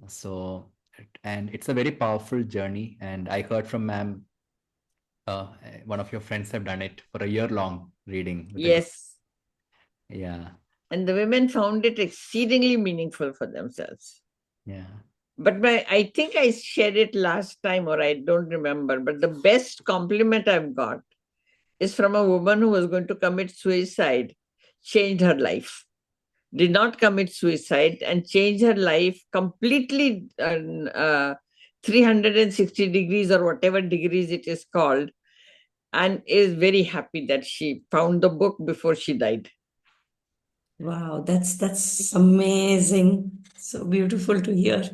So, and it's a very powerful journey. And I heard from ma'am, one of your friends have done it for a year long reading with a group. Yes. Yeah. And the women found it exceedingly meaningful for themselves. Yeah. But I think I shared it last time, or I don't remember, but the best compliment I've got is from a woman who was going to commit suicide, changed her life, did not commit suicide, and changed her life completely 360 degrees or whatever degrees it is called, and is very happy that she found the book before she died. Wow, that's amazing. So beautiful to hear.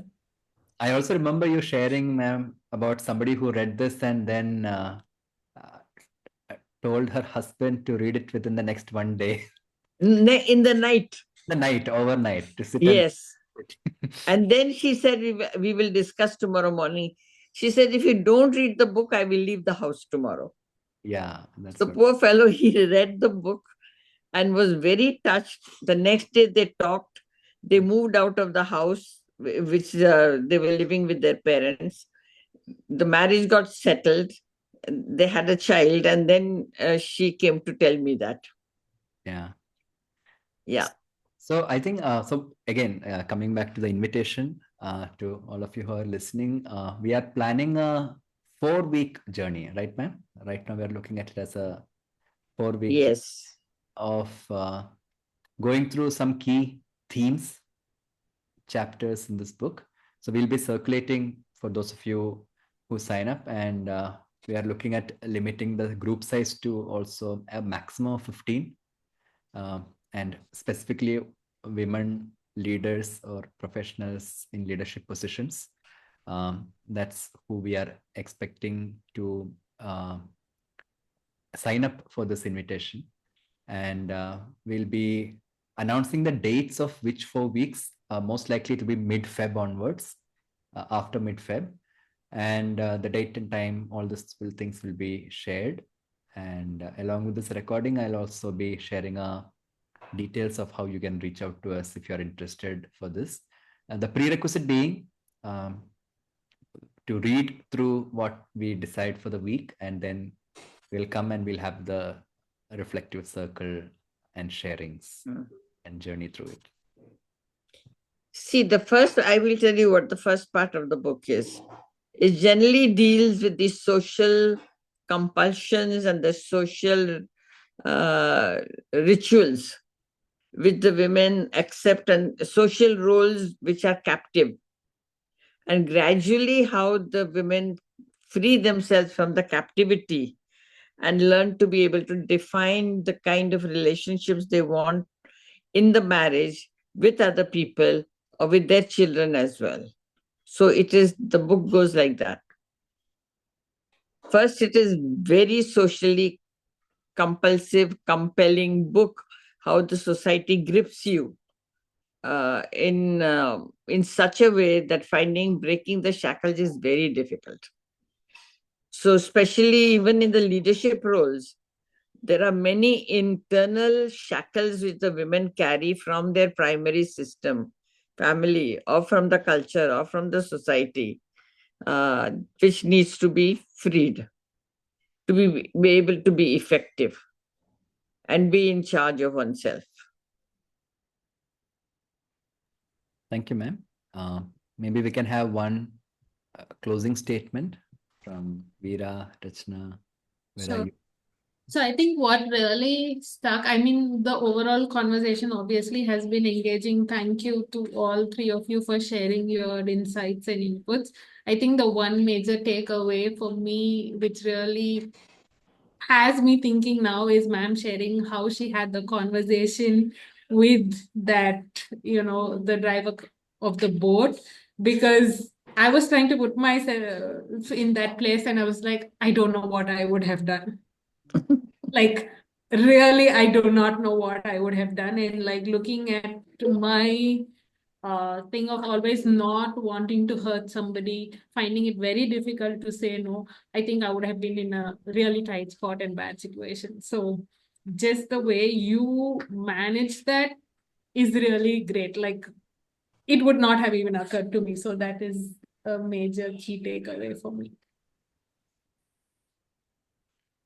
I also remember you sharing, ma'am, about somebody who read this and then told her husband to read it within the next one day. In the night. The night, overnight, to sit Yes. and And then she said, we will discuss tomorrow morning. She said, if you don't read the book, I will leave the house tomorrow. yeah, that's The what. poor fellow, he read the book and was very touched. The next day they talked. They moved out of the house, which they were living with their parents. The marriage got settled. They had a child, and then she came to tell me that. Yeah. Yeah. So I think, so again, coming back to the invitation to all of you who are listening, we are planning a 4-week journey, right, ma'am? Right now we are looking at it as a 4-week Yes. of going through some key themes, chapters in this book. So we'll be circulating for those of you who sign up, and we are looking at limiting the group size to also a maximum of 15. And specifically women leaders or professionals in leadership positions. That's who we are expecting to sign up for this invitation. And we'll be announcing the dates of which 4 weeks, most likely to be mid-Feb onwards, after mid-Feb. And the date and time, all these things will be shared. And along with this recording, I'll also be sharing details of how you can reach out to us if you're interested for this. The prerequisite being to read through what we decide for the week, and then we'll come and we'll have the reflective circle and sharings and journey through it. See, I will tell you what the first part of the book is. It generally deals with the social compulsions and the social rituals which the women accept, and social roles which are captive, and gradually how the women free themselves from the captivity and learn to be able to define the kind of relationships they want in the marriage with other people or with their children as well. So the book goes like that. First, it is very socially compulsive, compelling book, how the society grips you in such a way that breaking the shackles is very difficult. So especially even in the leadership roles, there are many internal shackles which the women carry from their primary system, family, or from the culture, or from the society, which needs to be freed to be able to be effective and be in charge of oneself. Thank you, ma'am. Maybe we can have one closing statement from Veera, Rachna. Sure. So I think what really stuck, I mean, the overall conversation obviously has been engaging. Thank you to all three of you for sharing your insights and inputs. I think the one major takeaway for me, which really has me thinking now, is ma'am sharing how she had the conversation with that, the driver of the boat, because I was trying to put myself in that place and I was like, I don't know what I would have done. Like, really, I do not know what I would have done. And like looking at my thing of always not wanting to hurt somebody, finding it very difficult to say no, I think I would have been in a really tight spot and bad situation. So just the way you manage that is really great. Like, it would not have even occurred to me. So that is a major key takeaway for me.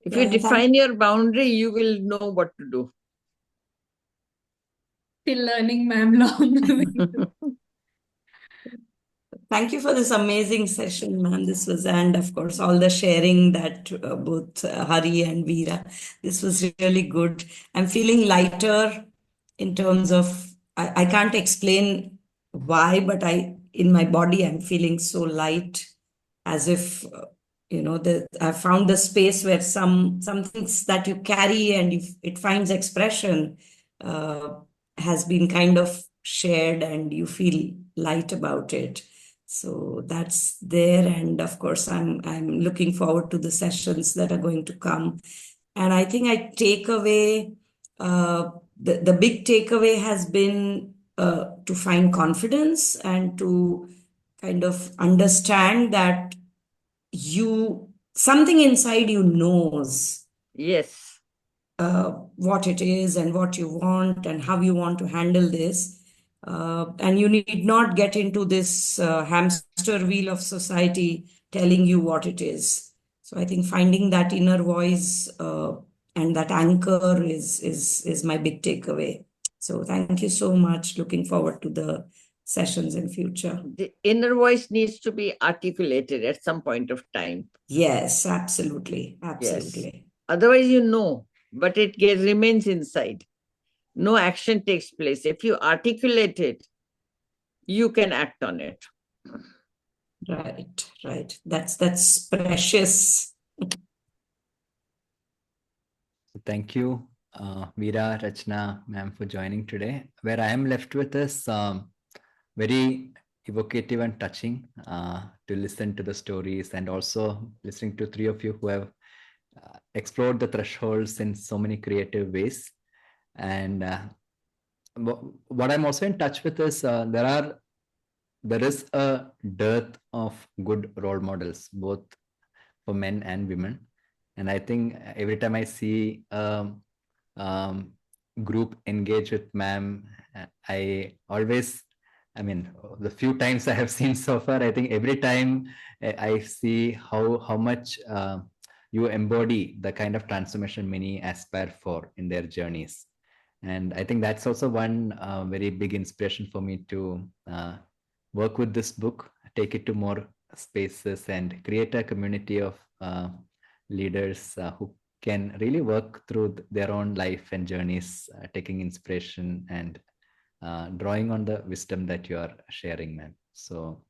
If you define your boundary, you will know what to do. Still learning, ma'am, long. Thank you for this amazing session, ma'am. This was, and of course, all the sharing that both Hari and Veera, this was really good. I'm feeling lighter in terms of, I can't explain why, but in my body, I'm feeling so light, as if, I found the space where some things that you carry and if it finds expression has been kind of shared, and you feel light about it. So that's there. And of course, I'm looking forward to the sessions that are going to come. And I think I take away, the big takeaway has been to find confidence and to kind of understand that something inside you knows Yes. what it is and what you want and how you want to handle this. And you need not get into this hamster wheel of society telling you what it is. So I think finding that inner voice and that anchor is my big takeaway. So thank you so much. Looking forward to the sessions in future. The inner voice needs to be articulated at some point of time. Yes, absolutely. Yes. Otherwise, but it remains inside. No action takes place. If you articulate it, you can act on it. Right. That's precious. Thank you, Veera, Rachna, ma'am, for joining today. Where I am left with is very evocative and touching to listen to the stories, and also listening to three of you who have explored the thresholds in so many creative ways. And what I'm also in touch with is there is a dearth of good role models, both for men and women. And I think every time I see group engage with ma'am, I mean, the few times I have seen so far, I think every time I see how much you embody the kind of transformation many aspire for in their journeys. And I think that's also one very big inspiration for me to work with this book, take it to more spaces, and create a community of leaders who can really work through their own life and journeys, taking inspiration and drawing on the wisdom that you are sharing, ma'am. So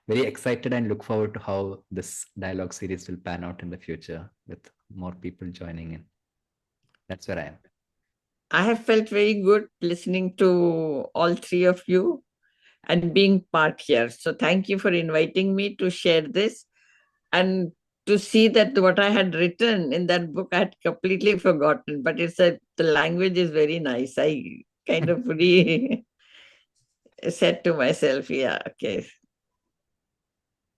very excited and look forward to how this dialogue series will pan out in the future with more people joining in. That's where I am. I have felt very good listening to all three of you and being part here. So thank you for inviting me to share this, and to see that what I had written in that book I had completely forgotten, but the language is very nice. I kind of said to myself, yeah, okay.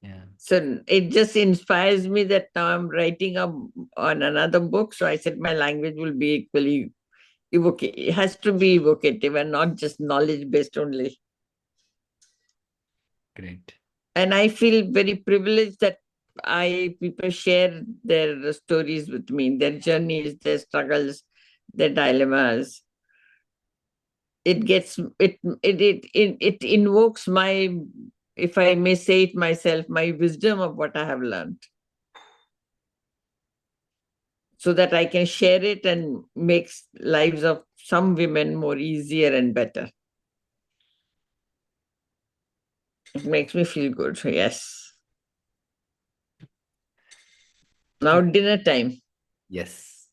Yeah. So it just inspires me that now I'm writing on another book. So I said my language will be equally evocative. It has to be evocative and not just knowledge based only. Great. And I feel very privileged that people share their stories with me, their journeys, their struggles, their dilemmas. It invokes my, if I may say it myself, my wisdom of what I have learned, so that I can share it and make lives of some women more easier and better. It makes me feel good. Yes. Now dinner time. Yes.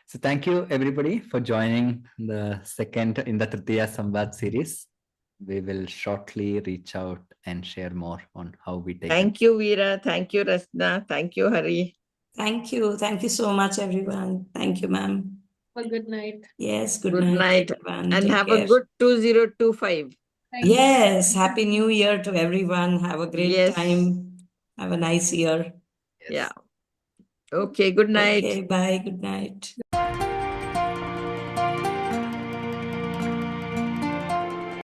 So thank you everybody for joining the second in the Trtiya Samvād series. We will shortly reach out and share more on how we take it. Thank you, Veera. Thank you, Rasna. Thank you, Hari. Thank you. Thank you so much, everyone. Thank you, ma'am. Well, good night. Yes, good Good night, night. everyone. And Take have care. a good 2025. Thank you. Yes, Happy New Year to everyone. Have a great Yes. time. Have a nice year. Yeah. Okay, good night. Okay, bye. Good night.